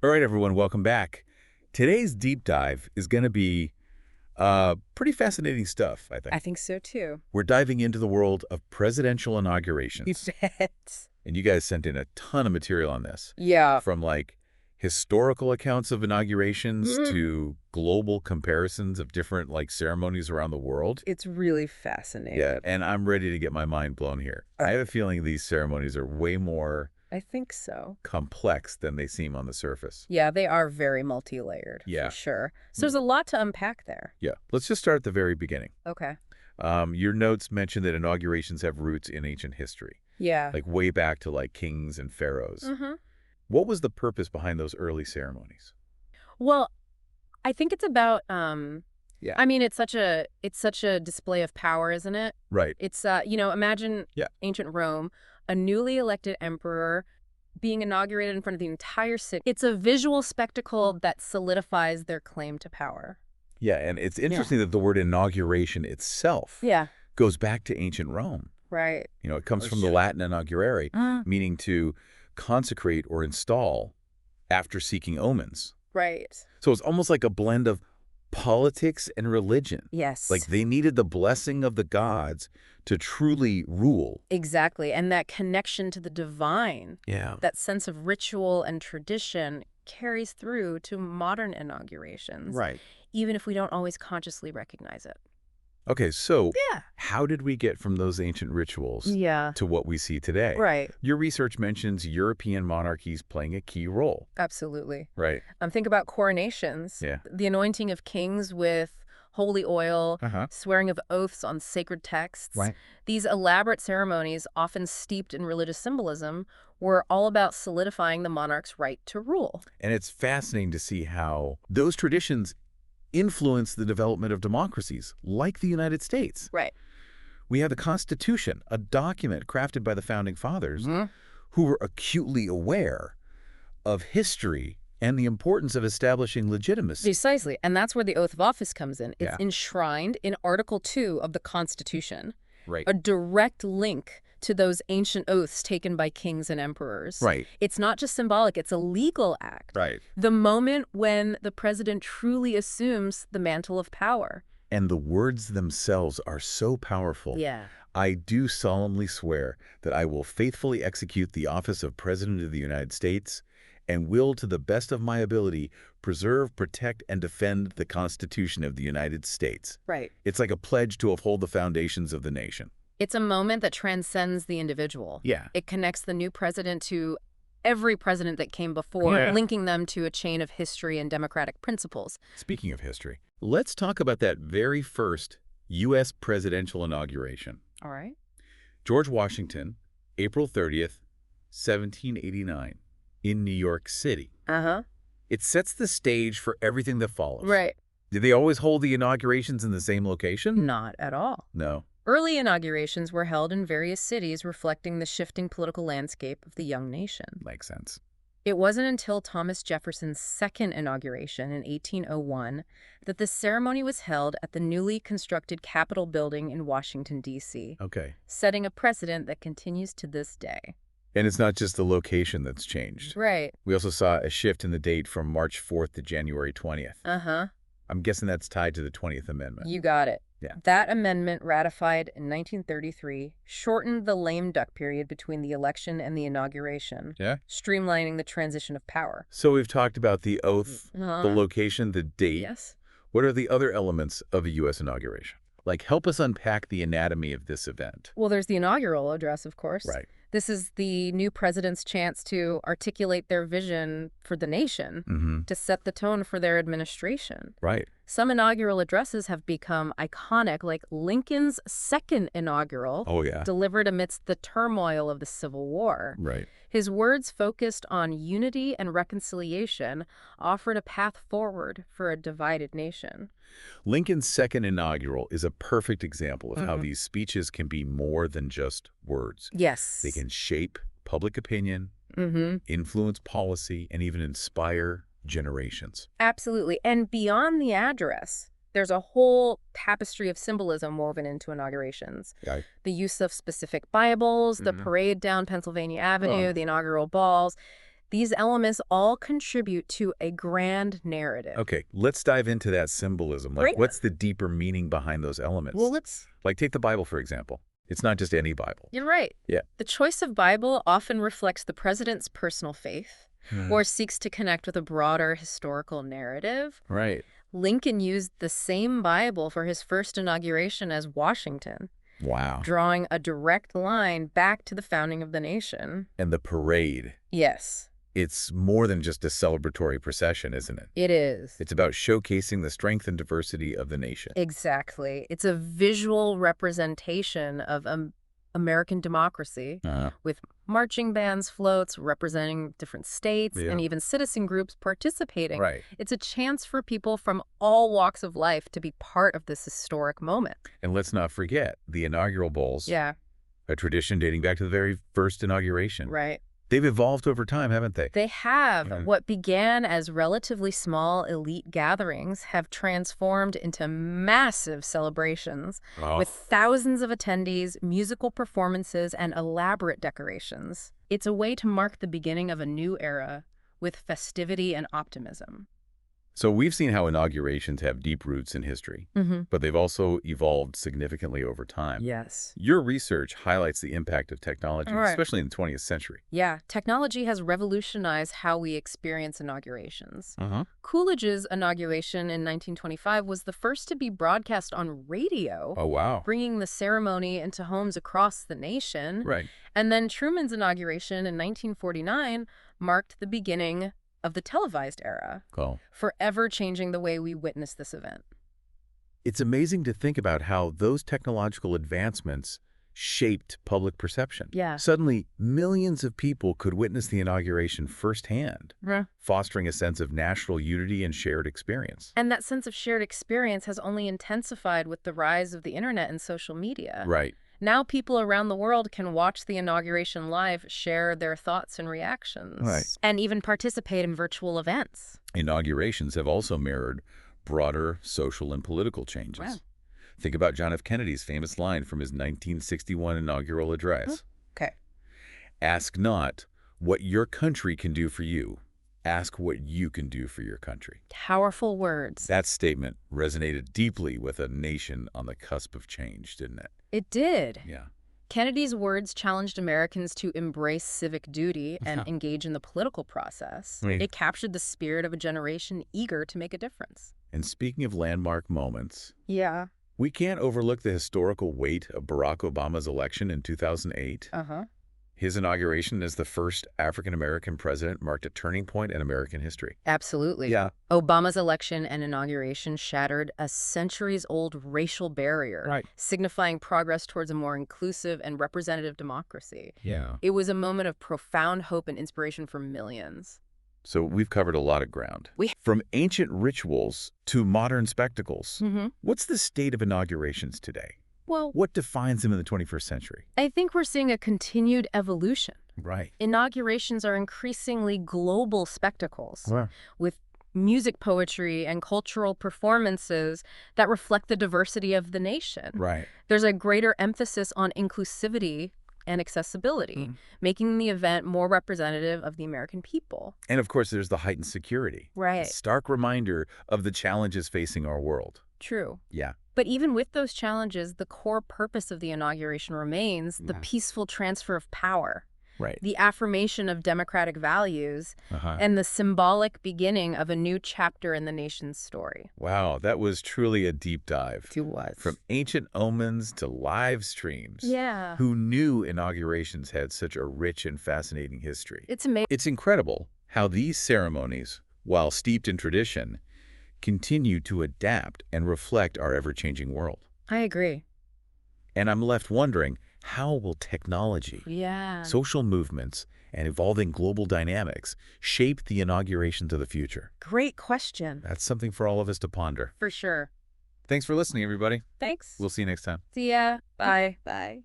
All right, everyone, welcome back. Today's deep dive is going to be pretty fascinating stuff, I I think. think so too. We're diving into the world of presidential inaugurations. Bet. And you guys sent in a ton of material on this, Yeah. from like historical accounts of inaugurations Mhm. to global comparisons of different like ceremonies around the world. It's really Yeah, fascinating. and I'm ready to get my mind blown here. I have a feeling these ceremonies are way more I think so. complex than they seem on the surface. Yeah, they are very multi-layered, for Yeah. sure. So there's a lot to unpack there. Yeah. Let's just start at the very beginning. Okay. Your notes mention that inaugurations have roots in ancient history, Yeah. like way back to like kings and pharaohs. Mm-hmm. What was the purpose behind those early ceremonies? Well, I think it's about Yeah. I mean it's such a display of power, isn't it? Right. It's imagine Yeah. ancient Rome, a newly elected emperor being inaugurated in front of the entire city. It's a visual spectacle that solidifies their claim to power. Yeah, and it's Yeah. interesting that the word inauguration itself Yeah. goes back to ancient Rome. Right. It comes Oh, from the sure. Latin inaugurare, Mm. meaning to consecrate or install after seeking omens. Right. So it's almost like a blend of politics and religion. Yes. Like they needed the blessing of the gods to truly rule. Exactly. And that connection to the divine, Yeah. that sense of ritual and tradition carries through to modern inaugurations, Right. even if we don't always consciously recognize it. Okay, so Yeah. how did we get from those ancient rituals Yeah. to what we see today? Right. Your research mentions European monarchies playing a key role. Absolutely. Right. Think about coronations, Yeah. the anointing of kings with holy oil, Uh-huh. swearing of oaths on sacred texts. Right. These elaborate ceremonies, often steeped in religious symbolism, were all about solidifying the monarch's right to rule. And it's fascinating to see how those traditions influence the development of democracies like the United States. Right. We have the Constitution, a document crafted by the Founding Fathers Mhm. who were acutely aware of history and the importance of establishing legitimacy. Precisely. And that's where the oath of office comes in. It's Yeah. enshrined in Article 2 of the Constitution, Right. a direct link to those ancient oaths taken by kings and emperors. Right. It's not just symbolic, it's a legal act. Right. The moment when the president truly assumes the mantle of power. And the words themselves are so powerful. Yeah. I do solemnly swear that I will faithfully execute the office of President of the United States and will, to the best of my ability, preserve, protect, and defend the Constitution of the United States. Right. It's like a pledge to uphold the foundations of the nation. It's a moment that transcends the individual. Yeah. It connects the new president to every president that came before, Yeah. linking them to a chain of history and democratic principles. Speaking of history, let's talk about that very first U.S. presidential inauguration. All right. George Washington, April 30th, 1789, in New York City. Uh-huh. It sets the stage for everything that follows. Right. Did they always hold the inaugurations in the same location? Not at all. No. Early inaugurations were held in various cities, reflecting the shifting political landscape of the young nation. Makes sense. It wasn't until Thomas Jefferson's second inauguration in 1801 that the ceremony was held at the newly constructed Capitol building in Washington, D.C., Okay. setting a precedent that continues to this day. And it's not just the location that's changed. Right. We also saw a shift in the date from March 4th to January 20th. Uh-huh. I'm guessing that's tied to the 20th Amendment. You got it. Yeah. That amendment, ratified in 1933, shortened the lame duck period between the election and the inauguration, Yeah? streamlining the transition of power. So we've talked about the oath, the Uh-huh. location, the date. Yes. What are the other elements of a U.S. inauguration? Like, help us unpack the anatomy of this event. Well, there's the inaugural address, of course. Right. This is the new president's chance to articulate their vision for the nation, Mm-hmm. to set the tone for their administration. Right. Some inaugural addresses have become iconic, like Lincoln's second inaugural, Oh, yeah. delivered amidst the turmoil of the Civil War. Right. His words, focused on unity and reconciliation, offered a path forward for a divided nation. Lincoln's second inaugural is a perfect example of how Mhm. these speeches can be more than just words. Yes. They can shape public opinion, Mm-hmm. influence policy, and even inspire generations. Absolutely. And beyond the address, there's a whole tapestry of symbolism woven into inaugurations. Yeah. The use of specific Bibles, the Mhm. parade down Pennsylvania Avenue, Oh. the inaugural balls. These elements all contribute to a grand narrative. Okay, let's dive into that symbolism. Like, Great. what's the deeper meaning behind those elements? Well, let's... Like, take the Bible, for example. It's not just any Bible. You're right. Yeah. The choice of Bible often reflects the president's personal faith or seeks to connect with a broader historical narrative. Right. Lincoln used the same Bible for his first inauguration as Washington, Wow. drawing a direct line back to the founding of the nation. And the parade. Yes, It's more than just a celebratory procession, isn't it? it is. It's about showcasing the strength and diversity of the nation. Exactly. It's a visual representation of American democracy, Uh-huh. with marching bands, floats representing different states, Yeah. and even citizen groups participating. Right. It's a chance for people from all walks of life to be part of this historic moment. And let's not forget the inaugural bowls, Yeah, a tradition dating back to the very first inauguration. right. They've evolved over time, haven't they? They have. Yeah. What began as relatively small elite gatherings have transformed into massive celebrations Oh. with thousands of attendees, musical performances, and elaborate decorations. It's a way to mark the beginning of a new era with festivity and optimism. So we've seen how inaugurations have deep roots in history, but they've also evolved significantly over time. Yes. Your research highlights the impact of technology, All right. especially in the 20th century. Yeah, technology has revolutionized how we experience inaugurations. Uh-huh. Coolidge's inauguration in 1925 was the first to be broadcast on radio, Oh, wow. bringing the ceremony into homes across the nation. Right. And then Truman's inauguration in 1949 marked the beginning of the televised era, Cool. forever changing the way we witness this event. It's amazing to think about how those technological advancements shaped public perception. Yeah. Suddenly, millions of people could witness the inauguration firsthand, fostering a sense of national unity and shared experience. And that sense of shared experience has only intensified with the rise of the internet and social media. Right. Now people around the world can watch the inauguration live, share their thoughts and reactions, Right. and even participate in virtual events. Inaugurations have also mirrored broader social and political changes. Wow. Think about John F. Kennedy's famous line from his 1961 inaugural address. Okay. Ask not what your country can do for you. Ask what you can do for your country. Powerful words. That statement resonated deeply with a nation on the cusp of change, didn't it? It did. Yeah. Kennedy's words challenged Americans to embrace civic duty and engage in the political process. Right. It captured the spirit of a generation eager to make a difference. And speaking of landmark moments, Yeah. we can't overlook the historical weight of Barack Obama's election in 2008. Uh-huh. His inauguration as the first African-American president marked a turning point in American history. Absolutely. Yeah. Obama's election and inauguration shattered a centuries-old racial barrier, Right. signifying progress towards a more inclusive and representative democracy. Yeah. It was a moment of profound hope and inspiration for millions. So we've covered a lot of ground. From ancient rituals to modern spectacles. What's the state of inaugurations today? Well, What defines them in the 21st century? I think we're seeing a continued evolution. Right. Inaugurations are increasingly global spectacles with music, poetry, and cultural performances that reflect the diversity of the nation. Right. There's a greater emphasis on inclusivity and accessibility, making the event more representative of the American people. And of course, there's the heightened security. Right. A stark reminder of the challenges facing our world. True. Yeah. But even with those challenges, the core purpose of the inauguration remains the peaceful transfer of power, Right. the affirmation of democratic values, Uh-huh. and the symbolic beginning of a new chapter in the nation's story. Wow, that was truly a deep dive. It was. From ancient omens to live streams. Yeah. Who knew inaugurations had such a rich and fascinating history? It's amazing. It's incredible how these ceremonies, while steeped in tradition, continue to adapt and reflect our ever-changing world. I agree. And I'm left wondering, how will technology, Yeah. social movements, and evolving global dynamics shape the inaugurations of the future? Great question. That's something for all of us to ponder. For sure. Thanks for listening, everybody. Thanks. We'll see you next time. See ya. Bye. Bye.